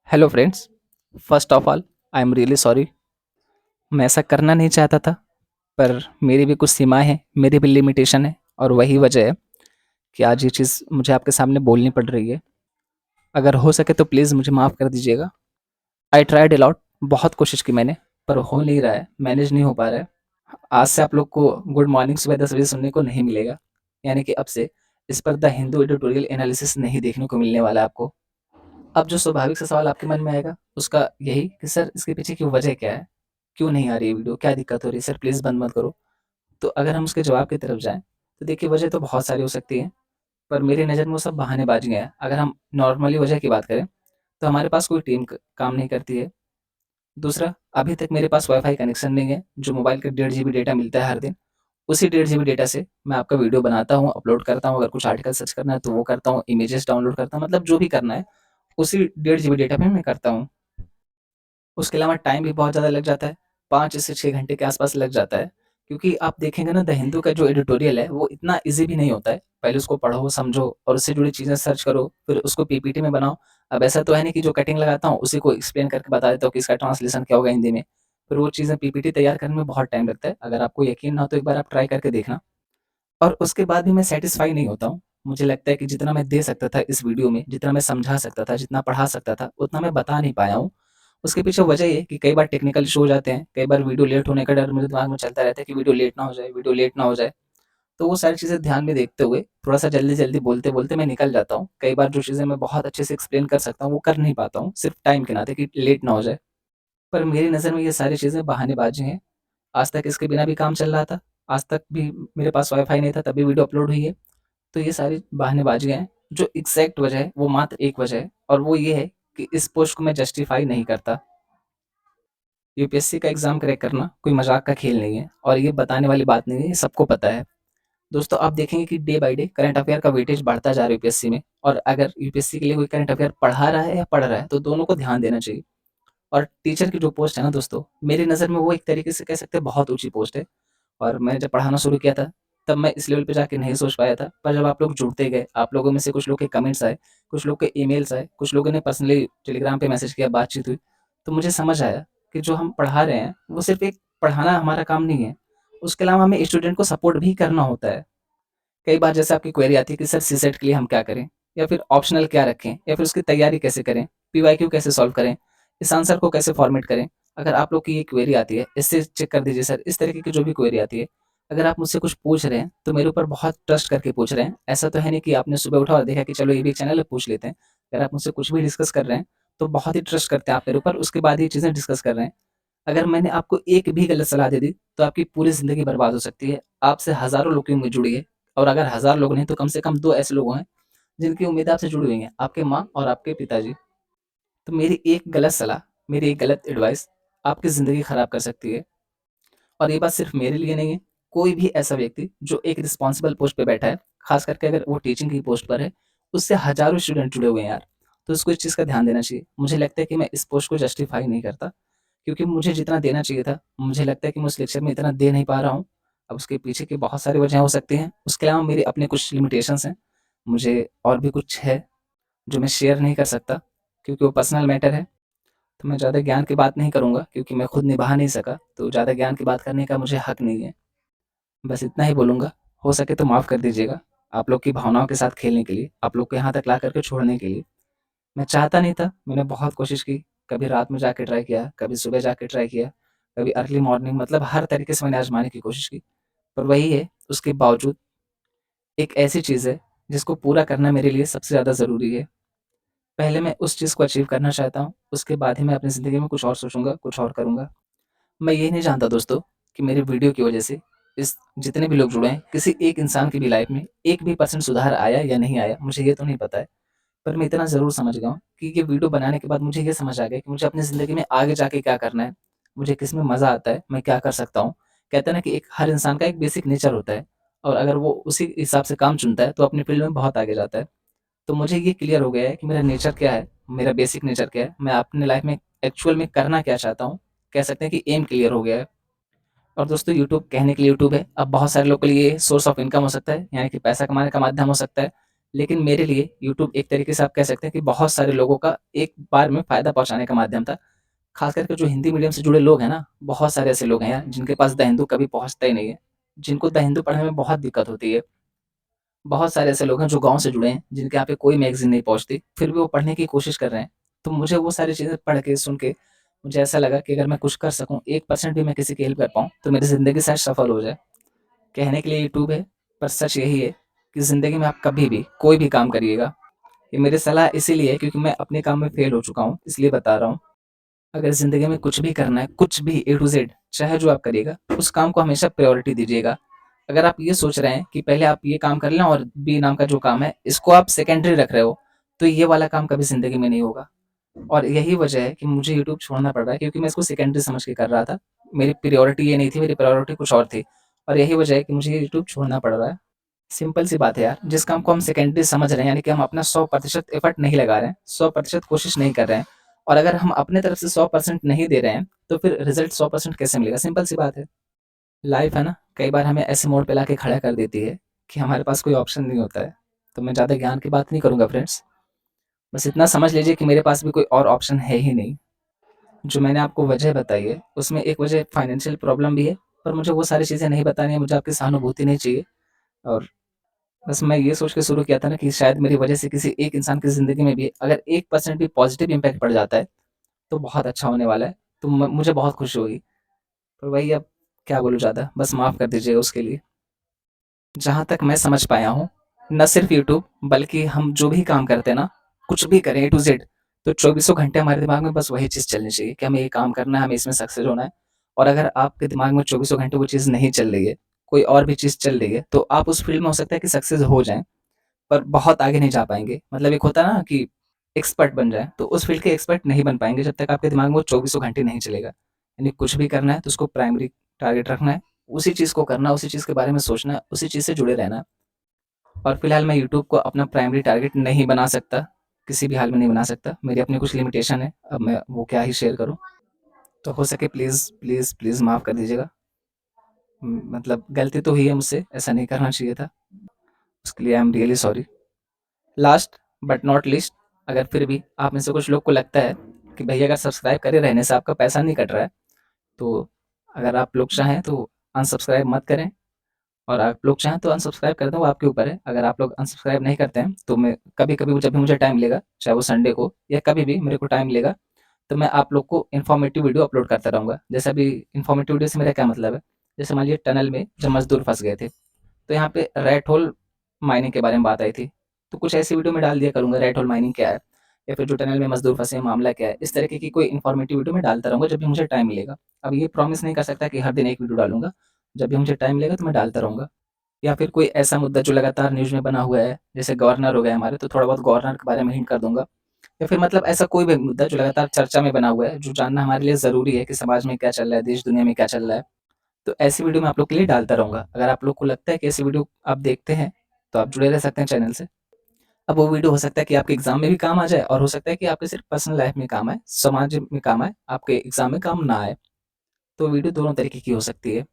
Hello friends, first of all I am really sorry. मैं ऐसा करना नहीं चाहता था, पर मेरी भी कुछ सीमाएँ हैं, मेरी भी लिमिटेशन है और वही वजह है कि आज ये चीज़ मुझे आपके सामने बोलनी पड़ रही है। अगर हो सके तो प्लीज़ मुझे माफ़ कर दीजिएगा। आई ट्राइड अ लॉट, बहुत कोशिश की मैंने, पर हो नहीं रहा है, मैनेज नहीं हो पा रहा है। आज से आप लोग को गुड मॉर्निंग सुबह 10 बजे सुनने को नहीं मिलेगा, यानी कि अब से इस पर द हिंदू एडिटोरियल एनालिसिस नहीं देखने को मिलने वाला है आपको। अब जो स्वाभाविक सा सवाल आपके मन में आएगा, उसका यही कि सर इसके पीछे की वजह क्या है? क्यों नहीं आ रही है वीडियो? क्या दिक्कत हो रही है? सर प्लीज़ बंद मत करो। तो अगर हम उसके जवाब की तरफ जाएँ, तो देखिए वजह तो बहुत सारी हो सकती हैं, पर मेरी नज़र में वो सब बहानेबाज़ियाँ हैं। अगर हम नॉर्मली वजह की बात करें, तो हमारे पास कोई टीम क काम नहीं करती है। दूसरा, अभी तक मेरे पास वाईफ़ाई कनेक्शन नहीं है, जो मोबाइल का 1.5 जीबी डेटा मिलता है हर दिन। उसी 1.5 जीबी डेटा से मैं आपका वीडियो बनाता हूँ, अपलोड करता हूँ, अगर कुछ आर्टिकल सर्च करना है तो वो करता हूँ, इमेजेस डाउनलोड करता हूँ, मतलब जो भी करना है, उसी 1.5 जीबी डेटा पे मैं करता हूँ। उसके अलावा टाइम भी बहुत ज़्यादा लग जाता है, 5 से 6 घंटे के आसपास लग जाता है। क्योंकि आप देखेंगे ना द हिंदू का जो एडिटोरियल है वो इतना ईज़ी भी नहीं होता है। पहले उसको पढ़ो, समझो और उससे जुड़ी चीज़ें सर्च करो, फिर उसको पीपीटी में बनाओ। अब ऐसा तो है नहीं कि जो कटिंग लगाता हूँ उसी को एक्सप्लेन करके बता देता हूँ कि इसका ट्रांसलेशन क्या होगा हिंदी में। फिर वो चीज़ें पीपीटी तैयार करने में बहुत टाइम लगता है। अगर आपको यकीन ना हो तो एक बार आप ट्राई करके देखना। और उसके बाद भी मैं सैटिस्फाई नहीं होता हूँ। मुझे लगता है कि जितना मैं दे सकता था इस वीडियो में, जितना मैं समझा सकता था, जितना पढ़ा सकता था, उतना मैं बता नहीं पाया हूँ। उसके पीछे वजह ये है कि कई बार टेक्निकल इश्यू हो जाते हैं, कई बार वीडियो लेट होने का डर मेरे दिमाग में चलता रहता है कि वीडियो लेट ना हो जाए, वीडियो लेट ना हो जाए। तो वो सारी चीज़ें ध्यान में देखते हुए थोड़ा-सा जल्दी-जल्दी बोलते-बोलते मैं निकल जाता हूँ। कई बार जो चीज़ें मैं बहुत अच्छे से एक्सप्लेन कर सकता हूँ, वो कर नहीं पाता हूँ, सिर्फ़ टाइम के नाते कि लेट ना हो जाए। पर मेरी नज़र में ये सारी चीज़ें बहानेबाज़ी हैं। आज तक इसके बिना भी काम चल रहा था, आज तक भी मेरे पास वाईफ़ाई नहीं था तब भी वीडियो अपलोड हुई है। तो ये सारी बहानेबाज़ियाँ हैं, जो एग्ज़ैक्ट वजह है, वो मात्र एक वजह है और वो ये है कि इस पोस्ट को मैं जस्टिफ़ाई नहीं करता। यूपीएससी का एग्ज़ाम क्रैक करना कोई मज़ाक का खेल नहीं है और ये बताने वाली बात नहीं है, ये सबको पता है। दोस्तों आप देखेंगे कि day by day current affair का वेटेज बढ़ता जा रहा है यूपीएससी में और अगर यूपीएससी के लिए कोई करंट अफ़ेयर पढ़ा रहा है या पढ़ रहा है, तो दोनों को ध्यान देना चाहिए। और टीचर की जो पोस्ट है ना दोस्तों, मेरी नज़र में वो एक तरीके से कह सकते हैं बहुत ऊँची पोस्ट है। और मैंने जब पढ़ाना शुरू किया था, तब मैं इस लेवल पे जाके नहीं सोच पाया था। पर जब आप लोग जुड़ते गए, आप लोगों में से कुछ लोग के कमेंट्स आए, कुछ लोग के ईमेल्स आए, कुछ लोगों ने पर्सनली टेलीग्राम पे मैसेज किया, बातचीत हुई, तो मुझे समझ आया कि जो हम पढ़ा रहे हैं, वो सिर्फ़ एक पढ़ाना हमारा काम नहीं है। उसके अलावा हमें स्टूडेंट को सपोर्ट भी करना होता है। कई बार जैसे आपकी क्वेरी आती है कि सर सीसेट के लिए हम क्या करें? या फिर ऑप्शनल क्या रखें? या फिर उसकी तैयारी कैसे करें? पीवाईक्यू कैसे सॉल्व करें? इस आंसर को कैसे फॉर्मेट करें? अगर आप लोग की ये क्वेरी आती है, इससे चेक कर दीजिए सर, इस तरीके की जो भी क्वेरी आती है, अगर आप मुझसे कुछ पूछ रहे हैं, तो मेरे ऊपर बहुत ट्रस्ट करके पूछ रहे हैं। ऐसा तो है नहीं कि आपने सुबह उठा और देखा कि चलो ये भी एक चैनल है, पूछ लेते हैं। अगर आप मुझसे कुछ भी डिस्कस कर रहे हैं, तो बहुत ही ट्रस्ट करते हैं आप मेरे ऊपर, उसके बाद ये चीज़ें डिस्कस कर रहे हैं। अगर मैंने आपको एक भी गलत सलाह दे दी, तो आपकी पूरी ज़िंदगी बर्बाद हो सकती है। आपसे हज़ारों लोग की उम्मीद जुड़ी है और अगर 1000 लोग नहीं तो कम से कम 2 ऐसे लोग हैं, जिनकी उम्मीद आपसे जुड़ी हुई हैं, आपके माँ और आपके पिताजी। तो मेरी एक गलत सलाह, मेरी एक गलत एडवाइस आपकी ज़िंदगी खराब कर सकती है और ये बात सिर्फ़ मेरे लिए नहीं है, कोई भी ऐसा व्यक्ति जो एक रिस्पॉन्सिबल पोस्ट पे बैठा है, ख़ास करके अगर वो टीचिंग की पोस्ट पर है, उससे हज़ारों स्टूडेंट जुड़े हुए हैं यार, तो उसको इस चीज़ का ध्यान देना चाहिए। मुझे लगता है कि मैं इस पोस्ट को जस्टिफ़ाई नहीं करता। क्योंकि मुझे जितना देना चाहिए था, मुझे लगता है कि मैं उस लेक्चर में इतना दे नहीं पा रहा हूँ। अब उसके पीछे की बहुत सारी वजह हो सकती हैं। उसके अलावा मेरे अपने कुछ लिमिटेशंस हैं। मुझे और भी कुछ है, जो मैं शेयर नहीं कर सकता, क्योंकि वो पर्सनल मैटर है। तो मैं ज़्यादा ज्ञान की बात नहीं करूँगा, क्योंकि मैं खुद निभा नहीं सका, तो ज़्यादा ज्ञान की बात करने का मुझे हक नहीं है। बस इतना ही बोलूँगा, हो सके तो माफ़ कर दीजिएगा, आप लोग की भावनाओं के साथ खेलने के लिए, आप लोग को यहाँ तक ला कर के छोड़ने के लिए। मैं चाहता नहीं था, मैंने बहुत कोशिश की, कभी रात में जाके ट्राई किया, कभी सुबह जाके ट्राई किया, कभी अर्ली मॉर्निंग, मतलब हर तरीके से मैंने आज़माने की कोशिश की। पर वही है, उसके बावजूद एक ऐसी चीज़ है, जिसको पूरा करना मेरे लिए सबसे ज़्यादा ज़रूरी है। पहले मैं उस चीज़ को अचीव करना चाहता हूँ, उसके बाद ही मैं अपनी ज़िंदगी में कुछ और सोचूँगा, कुछ और करूँगा। मैं ये नहीं जानता दोस्तों कि मेरे वीडियो की वजह से इस जितने भी लोग जुड़े हैं, किसी एक इंसान की भी लाइफ़ में 1 भी % सुधार आया या नहीं आया, मुझे ये तो नहीं पता है। पर मैं इतना ज़रूर समझ गया हूँ कि ये वीडियो बनाने के बाद मुझे ये समझ आ गया कि मुझे अपनी ज़िंदगी में आगे जाके क्या करना है, मुझे किसमें मज़ा आता है, मैं क्या कर सकता हूँ। कहते हैं ना कि एक हर इंसान का एक बेसिक नेचर होता है और अगर वो उसी हिसाब से काम चुनता है, तो अपनी फ़ील्ड में बहुत आगे जाता है। तो मुझे ये क्लियर हो गया है कि मेरा नेचर क्या है, मेरा बेसिक नेचर क्या है, मैं अपनी लाइफ़ में एक्चुअल में करना क्या चाहता हूँ। कह सकते हैं कि एम क्लियर हो गया है। और दोस्तों यूट्यूब कहने के लिए यूट्यूब है, अब बहुत सारे लोगों के लिए सोर्स ऑफ इनकम हो सकता है, यानी कि पैसा कमाने का माध्यम हो सकता है। लेकिन मेरे लिए यूट्यूब एक तरीके से आप कह सकते हैं कि बहुत सारे लोगों का एक बार में फ़ायदा पहुँचाने का माध्यम था। ख़ास करके जो हिंदी मीडियम से जुड़े लोग हैं ना, बहुत सारे ऐसे लोग हैं यार जिनके पास द हिंदू कभी पहुँचता ही नहीं है, जिनको द हिंदू पढ़ने में बहुत दिक्कत होती है। बहुत सारे ऐसे लोग हैं जो गाँव से जुड़े हैं, जिनके यहाँ पे कोई मैगज़ीन नहीं पहुँचती, फिर भी वो पढ़ने की कोशिश कर रहे हैं। तो मुझे वो सारी चीज़ें पढ़ के, सुन के मुझे ऐसा लगा कि अगर मैं कुछ कर सकूँ, 1% भी मैं किसी की हेल्प कर पाऊँ, तो मेरी ज़िंदगी शायद सफल हो जाए। कहने के लिए यूट्यूब है, पर सच यही है कि ज़िंदगी में आप कभी भी कोई भी काम करिएगा, ये मेरी सलाह इसीलिए है क्योंकि मैं अपने काम में फ़ेल हो चुका हूँ, इसलिए बता रहा हूँ। अगर ज़िंदगी में कुछ भी करना है, कुछ भी ए टू ज़ेड, चाहे जो आप करिएगा, उस काम को हमेशा प्रायोरिटी दीजिएगा। अगर आप ये सोच रहे हैं कि पहले आप ये काम कर लें और बी नाम का जो काम है, इसको आप सेकेंडरी रख रहे हो, तो ये वाला काम कभी ज़िंदगी में नहीं होगा। और यही वजह है कि मुझे यूट्यूब छोड़ना पड़ रहा है क्योंकि मैं इसको सेकेंडरी समझ के कर रहा था। मेरी प्रायोरिटी ये नहीं थी, मेरी प्रायोरिटी कुछ और थी और यही वजह है कि मुझे यूट्यूब छोड़ना पड़ रहा है। सिंपल सी बात है यार, जिस काम को हम सेकेंडरी समझ रहे हैं यानी कि हम अपना 100% एफर्ट नहीं लगा रहे हैं, 100% कोशिश नहीं कर रहे हैं और अगर हम अपने तरफ से 100% नहीं दे रहे हैं, तो फिर रिज़ल्ट 100% कैसे मिलेगा? सिंपल सी बात है। लाइफ़ है ना, कई बार हमें ऐसे मोड़ पे लाके खड़ा कर देती है कि हमारे पास कोई ऑप्शन नहीं होता है। तो मैं ज़्यादा ज्ञान की बात नहीं करूँगा फ्रेंड्स, बस इतना समझ लीजिए कि मेरे पास भी कोई और ऑप्शन है ही नहीं। जो मैंने आपको वजह बताई है, उसमें एक वजह फाइनेंशियल प्रॉब्लम भी है, पर मुझे वो सारी चीज़ें नहीं बतानी है, मुझे आपकी सहानुभूति नहीं चाहिए और बस मैं ये सोच के शुरू किया था ना कि शायद मेरी वजह से किसी एक इंसान की ज़िंदगी में भी अगर 1% भी पॉज़िटिव इम्पैक्ट पड़ जाता है, तो बहुत अच्छा होने वाला है। तो म मुझे बहुत खुशी होगी। पर वही अब क्या बोलूँ ज़्यादा, बस माफ़ कर दीजिएगा उसके लिए। जहाँ तक मैं समझ पाया हूँ, ना सिर्फ़ यूट्यूब बल्कि हम जो भी काम करते हैं ना, कुछ भी करें ए टू ज़ेड, तो चौबीसों घंटे हमारे दिमाग में बस वही चीज़ चलनी चाहिए कि हमें ये काम करना है, हमें इसमें सक्सेस होना है। और अगर आपके दिमाग में चौबीसों घंटे वो चीज़ नहीं चल रही है, कोई और भी चीज़ चल रही है, तो आप उस फ़ील्ड में हो सकता है कि सक्सेस हो जाएँ, पर बहुत आगे नहीं जा पाएँगे। मतलब एक होता है ना कि एक्सपर्ट बन जाएँ, तो उस फ़ील्ड के एक्सपर्ट नहीं बन पाएँगे जब तक आपके दिमाग में वो चौबीसों घंटे नहीं चलेगा। यानी कुछ भी करना है तो उसको प्राइमरी टारगेट रखना है, उसी चीज़ को करना है, उसी चीज़ के बारे में सोचना है, उसी चीज़ से जुड़े रहना है। और फिलहाल मैं यूट्यूब को अपना प्राइमरी टारगेट नहीं बना सकता, किसी भी हाल में नहीं बना सकता। मेरी अपनी कुछ लिमिटेशन है, अब मैं वो क्या ही शेयर करूँ। तो हो सके प्लीज़, प्लीज़, प्लीज़ माफ़ कर दीजिएगा। मतलब गलती तो हुई है मुझसे, ऐसा नहीं करना चाहिए था। उसके लिए I am really sorry. Last but not least, अगर फिर भी आप में से कुछ लोग को लगता है कि भई अगर सब्सक्राइब करे रहने से आपका पैसा नहीं कट रहा है, तो अगर आप लोग चाहें तो अनसब्सक्राइब मत करें। और आप लोग चाहें तो अनसब्सक्राइब कर दें, वो आपके ऊपर है। अगर आप लोग अनसब्सक्राइब नहीं करते हैं, तो मैं कभी-कभी जब भी मुझे टाइम मिलेगा, चाहे वो संडे को या कभी भी मेरे को टाइम मिलेगा, तो मैं आप लोग को इन्फॉर्मेटिव वीडियो अपलोड करता रहूँगा। जैसे अभी इन्फॉर्मेटिव वीडियो से मेरा क्या मतलब है? जैसे मान लीजिए टनल में जब मज़दूर फँस गए थे, तो यहाँ पे रैट होल माइनिंग के बारे में बात आई थी। तो कुछ ऐसी वीडियो मैं डाल दिया करूँगा, रैट होल माइनिंग क्या है? या फिर जो टनल में मज़दूर फँसे हैं, मामला क्या है? इस तरीके की कोई इन्फॉर्मेटिव वीडियो मैं डालता रहूँगा जब भी मुझे टाइम मिलेगा। अब ये प्रॉमिस नहीं कर सकता कि हर दिन एक वीडियो डालूँगा। जब भी मुझे टाइम मिलेगा तो मैं डालता रहूँगा। या फिर कोई ऐसा मुद्दा जो लगातार न्यूज़ में बना हुआ है, जैसे गवर्नर हो गए हमारे, तो थोड़ा बहुत गवर्नर के बारे में हिंट कर दूँगा। या फिर मतलब ऐसा कोई भी मुद्दा जो लगातार चर्चा में बना हुआ है, जो जानना हमारे लिए ज़रूरी है कि समाज में क्या चल रहा है, देश-दुनिया में क्या चल रहा है। तो ऐसी वीडियो मैं आप लोग के लिए डालता रहूँगा। अगर आप लोग को लगता है कि ऐसी वीडियो आप देखते हैं, तो आप जुड़े रह सकते हैं चैनल से। अब वो वीडियो हो सकता है कि आपके एग्ज़ाम में भी काम आ जाए और हो सकता है कि आपके सिर्फ़ पर्सनल लाइफ़ में काम आए, समाज में काम आए, आपके एग्ज़ाम में काम ना आए। तो वीडियो दोनों तरीके की हो सकती है।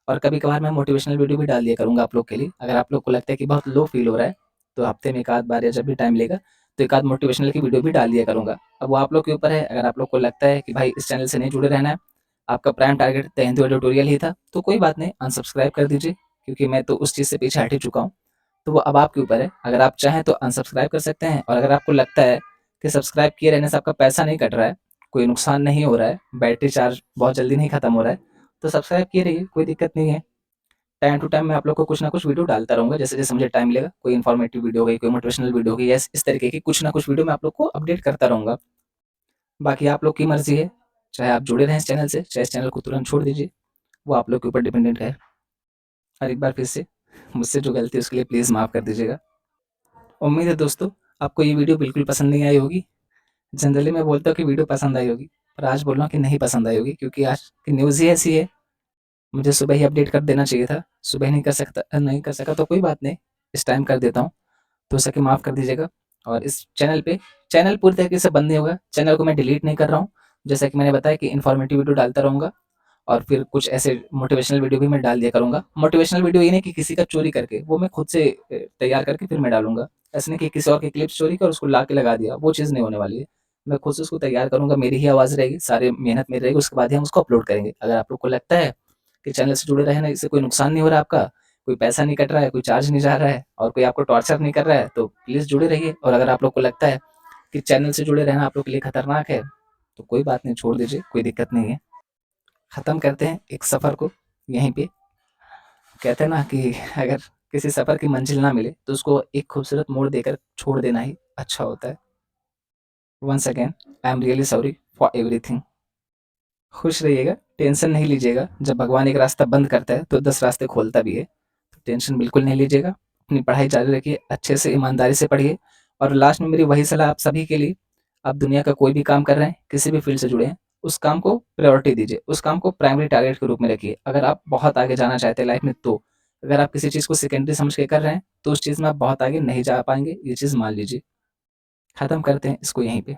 और कभी-कभार मैं मोटिवेशनल वीडियो भी डाल दिया करूँगा आप लोग के लिए। अगर आप लोग को लगता है कि बहुत लो फ़ील हो रहा है, तो हफ़्ते में 1 आध बार या जब भी टाइम मिलेगा, तो 1 आध मोटिवेशनल की वीडियो भी डाल दिया करूँगा। अब वो आप लोग के ऊपर है, अगर आप लोग को लगता है कि भाई इस चैनल से नहीं जुड़े रहना है, आपका prime target the Hindu editorial ही था, तो कोई बात नहीं, अनसब्सक्राइब कर दीजिए, क्योंकि मैं तो उस चीज़ से पीछे हट ही चुका हूँ। तो वो अब आपके ऊपर है, अगर आप चाहें तो अनसब्सक्राइब कर सकते हैं और अगर आपको लगता है कि सब्सक्राइब किए रहने से आपका पैसा नहीं कट रहा है, कोई नुकसान नहीं हो रहा है, बैटरी चार्ज बहुत जल्दी नहीं खत्म हो रहा है, तो सब्सक्राइब किए रहिए, कोई दिक्कत नहीं है। टाइम टू टाइम मैं आप लोग को कुछ ना कुछ वीडियो डालता रहूँगा, जैसे-जैसे मुझे टाइम मिलेगा, कोई इन्फॉर्मेटिव वीडियो हो गई, कोई मोटिवेशनल वीडियो हो गई, या इस तरीके की कुछ ना कुछ वीडियो मैं आप लोग को अपडेट करता रहूँगा। बाकी आप लोग की मर्ज़ी है, चाहे आप जुड़े रहें इस चैनल से, चाहे इस चैनल को तुरंत छोड़ दीजिए, वो आप लोग के ऊपर डिपेंडेंट है। और एक बार फिर से मुझसे जो गलती है उसके लिए प्लीज़ माफ़ कर दीजिएगा। उम्मीद है दोस्तों, आपको ये वीडियो बिल्कुल पसंद नहीं आई होगी। जनरली मैं बोलता हूँ कि वीडियो पसंद आई होगी, पर आज बोल रहा हूँ कि नहीं पसंद आई होगी क्योंकि आज की न्यूज़ ही ऐसी है। मुझे सुबह ही अपडेट कर देना चाहिए था, सुबह नहीं कर सका तो कोई बात नहीं, इस टाइम कर देता हूँ। तो हो सके माफ़ कर दीजिएगा और इस चैनल पूरी तरीके से बंद नहीं होगा, चैनल को मैं डिलीट नहीं कर रहा हूँ। जैसा कि मैंने बताया कि इन्फॉर्मेटिव वीडियो डालता रहूँगा और फिर कुछ ऐसे मोटिवेशनल वीडियो भी मैं डाल दिया करूँगा। मोटिवेशनल वीडियो ये नहीं कि किसी का चोरी करके, वो मैं खुद से तैयार करके फिर मैं डालूँगा। ऐसे नहीं कि किसी और की क्लिप्स चोरी कर उसको ला के लगा दिया, वो चीज़ नहीं होने वाली है। मैं खुद से उसको तैयार करूँगा, मेरी ही आवाज़ रहेगी, सारी मेहनत मेरी रहेगी, उसके बाद ही हम उसको अपलोड करेंगे। अगर आप लोग को लगता है कि चैनल से जुड़े रहना इससे कोई नुकसान नहीं हो रहा आपका, कोई पैसा नहीं कट रहा है, कोई चार्ज नहीं जा रहा है और कोई आपको टॉर्चर नहीं कर रहा है, तो प्लीज़ जुड़े रहिए। और अगर आप लोग को लगता है कि चैनल से जुड़े रहना आप लोग के लिए खतरनाक है, तो कोई बात नहीं, छोड़ दीजिए, कोई दिक्कत नहीं है। ख़त्म करते हैं एक सफ़र को यहीं पे। कहते हैं ना कि अगर किसी सफ़र की मंजिल ना मिले, तो उसको एक खूबसूरत मोड़ देकर छोड़ देना ही अच्छा होता है। Once again I am really sorry for everything. खुश रहिएगा, टेंशन नहीं लीजिएगा। जब भगवान एक रास्ता बंद करता है, तो 10 रास्ते खोलता भी है। तो टेंशन बिल्कुल नहीं लीजिएगा। अपनी पढ़ाई जारी रखिए, अच्छे से ईमानदारी से पढ़िए और लास्ट में मेरी वही सलाह आप सभी के लिए, आप दुनिया का कोई भी काम कर रहे हैं, किसी भी फ़ील्ड से जुड़े हैं, उस काम को प्रायोरिटी दीजिए, उस काम को प्राइमरी टारगेट के रूप में रखिए। अगर आप बहुत आगे जाना चाहते हैं लाइफ़ में तो। अगर आप किसी चीज़ को सेकेंडरी समझ के कर रहे हैं, तो उस चीज़ में आप बहुत आगे नहीं जा पाएँगे, ये चीज़ मान लीजिए। खत्म करते हैं इसको यहीं पे।